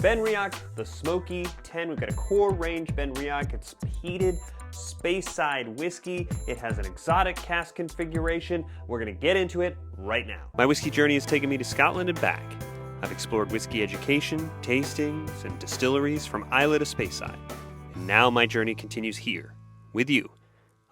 Benriach, the Smoky 10. We've got a core range Benriach. It's peated Speyside whiskey. It has an exotic cask configuration. We're going to get into it right now. My whiskey journey has taken me to Scotland and back. I've explored whiskey education, tastings, and distilleries from Islay to Speyside. And now my journey continues here, with you,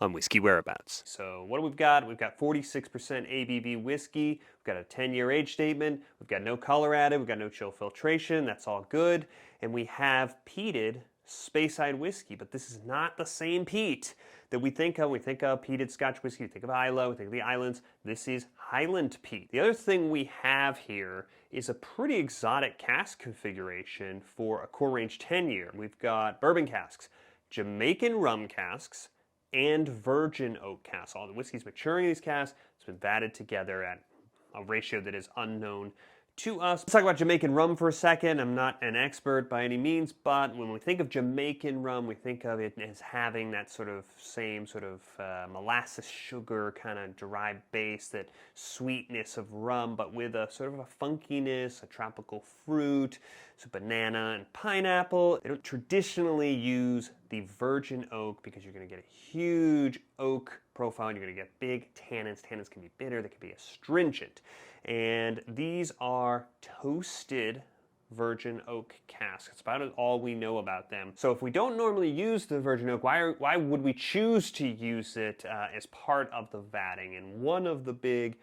on Whiskey Whereabouts. So what do we've got? We've got 46% ABV whiskey. We've got a 10-year age statement. We've got no color added. We've got no chill filtration. That's all good. And we have peated Speyside whiskey, but this is not the same peat that we think of. We think of peated Scotch whiskey. We think of Islay. We think of the islands. This is Highland peat. The other thing we have here is a pretty exotic cask configuration for a core range 10-year. We've got bourbon casks, Jamaican rum casks, and virgin oak casks. All the whiskey's maturing in these casks. It's been vatted together at a ratio that is unknown to us. Let's talk about Jamaican rum for a second. I'm not an expert by any means, but when we think of Jamaican rum, we think of it as having that same sort of molasses sugar kind of derived base, that sweetness of rum, but with a sort of a funkiness, a tropical fruit, so banana and pineapple. They don't traditionally use the virgin oak because you're going to get a huge oak profile and you're going to get big tannins. Tannins can be bitter, they can be astringent. And these are toasted virgin oak casks. That's about all we know about them. So if we don't normally use the virgin oak, why would we choose to use it as part of the vatting? And one of the big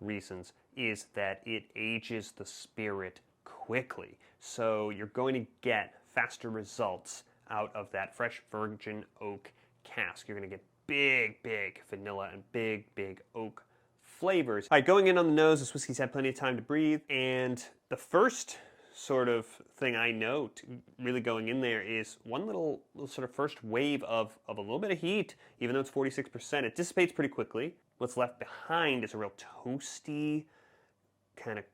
reasons is that it ages the spirit quickly. So you're going to get faster results out of that fresh virgin oak cask. You're going to get big vanilla and big oak flavors. All right, going in on the nose, this whiskey's had plenty of time to breathe, and the first sort of thing I note really going in there is one little sort of first wave of a little bit of heat. Even though it's 46%, it dissipates pretty quickly. What's left behind is a real toasty kind of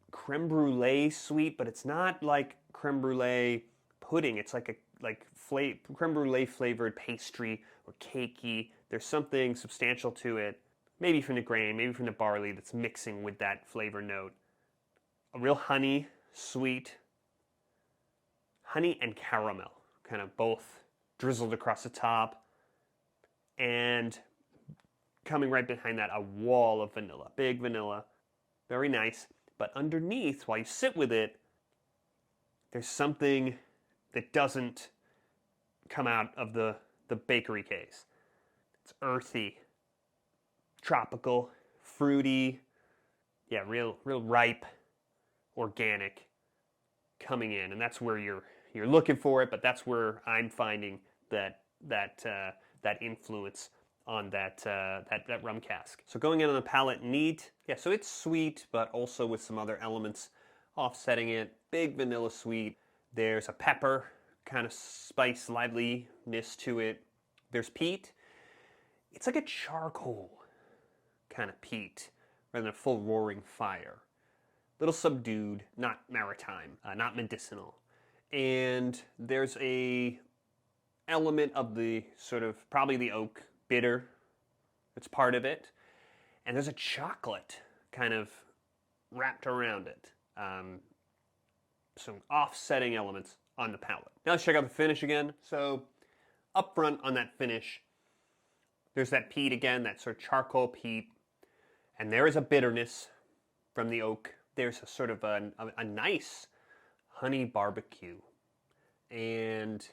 creme brulee sweet, but it's not like creme brulee pudding. It's like creme brulee flavored pastry or cakey. There's something substantial to it. Maybe from the grain, maybe from the barley that's mixing with that flavor note. A real honey, sweet, honey and caramel, kind of both drizzled across the top. And coming right behind that, a wall of vanilla, big vanilla, very nice. But underneath, while you sit with it, there's something that doesn't come out of the bakery case. It's earthy, tropical, fruity, yeah, real ripe, organic coming in, and that's where you're looking for it. But that's where I'm finding that influence on that rum cask. So going in on the palate, neat, yeah. So it's sweet, but also with some other elements offsetting it. Big vanilla sweet. There's a pepper kind of spice, liveliness to it. There's peat. It's like a charcoal kind of peat rather than a full roaring fire. Little subdued, not maritime, not medicinal. And there's a element of the sort of probably the oak bitter that's part of it. And there's a chocolate kind of wrapped around it. Some offsetting elements on the palate. Now let's check out the finish again. So up front on that finish, there's that peat again, that sort of charcoal peat. And there is a bitterness from the oak. There's a sort of a nice honey barbecue. And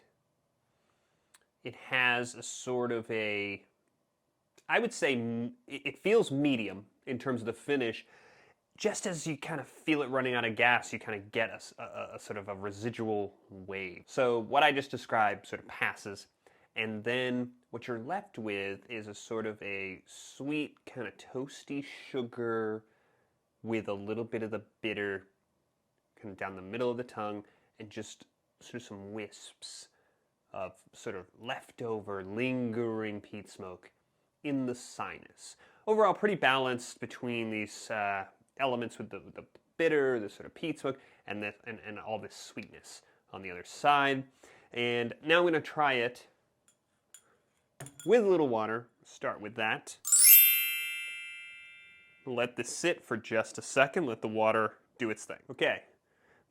it has a sort of I would say it feels medium in terms of the finish. Just as you kind of feel it running out of gas, you kind of get a sort of a residual wave. So what I just described sort of passes. And then what you're left with is a sort of a sweet, kind of toasty sugar with a little bit of the bitter kind of down the middle of the tongue, and just sort of some wisps of sort of leftover, lingering peat smoke in the sinus. Overall, pretty balanced between these elements with the bitter, the sort of peat smoke, and all this sweetness on the other side. And now I'm going to try it with a little water. Start with that. Let this sit for just a second. Let the water do its thing. Okay,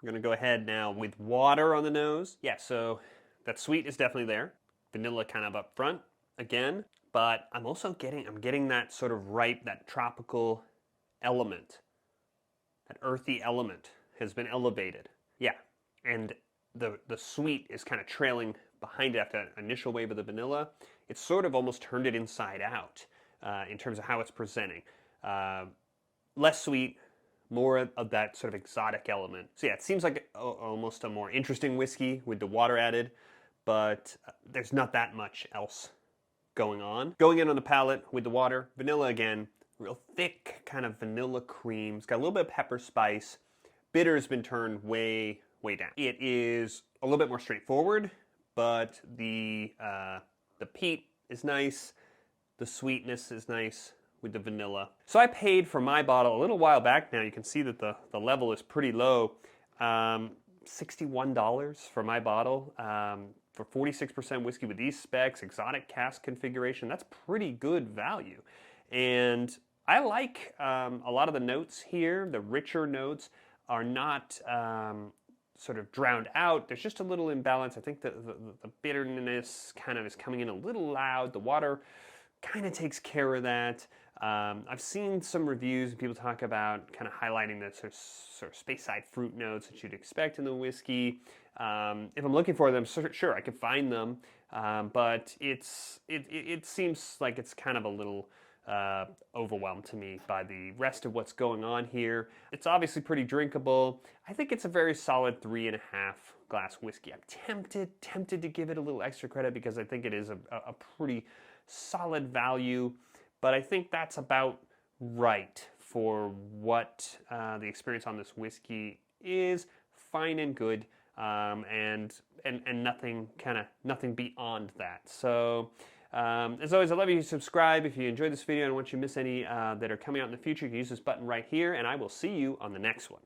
I'm gonna go ahead now with water on the nose. Yeah, so that sweet is definitely there. Vanilla kind of up front again, but I'm also getting that sort of ripe, that tropical element, that earthy element has been elevated. Yeah, and the sweet is kind of trailing behind it after that initial wave of the vanilla. It's sort of almost turned it inside out in terms of how it's presenting. Less sweet, more of that sort of exotic element. So yeah, it seems like almost a more interesting whiskey with the water added, but there's not that much else going on. Going in on the palate with the water, vanilla again, real thick kind of vanilla cream. It's got a little bit of pepper spice. Bitter's been turned way down. It is a little bit more straightforward, but the peat is nice. The sweetness is nice with the vanilla. So I paid for my bottle a little while back now. You can see that the level is pretty low. $61 for my bottle. For 46% whiskey with these specs, exotic cask configuration, that's pretty good value. And I like a lot of the notes here. The richer notes are not sort of drowned out. There's just a little imbalance. I think the bitterness kind of is coming in a little loud. The water kind of takes care of that. I've seen some reviews and people talk about kind of highlighting the sort of Speyside fruit notes that you'd expect in the whiskey. If I'm looking for them, sure, I can find them, but it seems like it's kind of a little overwhelmed to me by the rest of what's going on here. It's obviously pretty drinkable. I think it's a very solid 3.5 glass whiskey. I'm tempted to give it a little extra credit because I think it is a pretty solid value, but I think that's about right for what the experience on this whiskey is. Fine and good, and nothing beyond that. So as always, I'd love you to subscribe if you enjoyed this video and don't want you to miss any that are coming out in the future. You can use this button right here, and I will see you on the next one.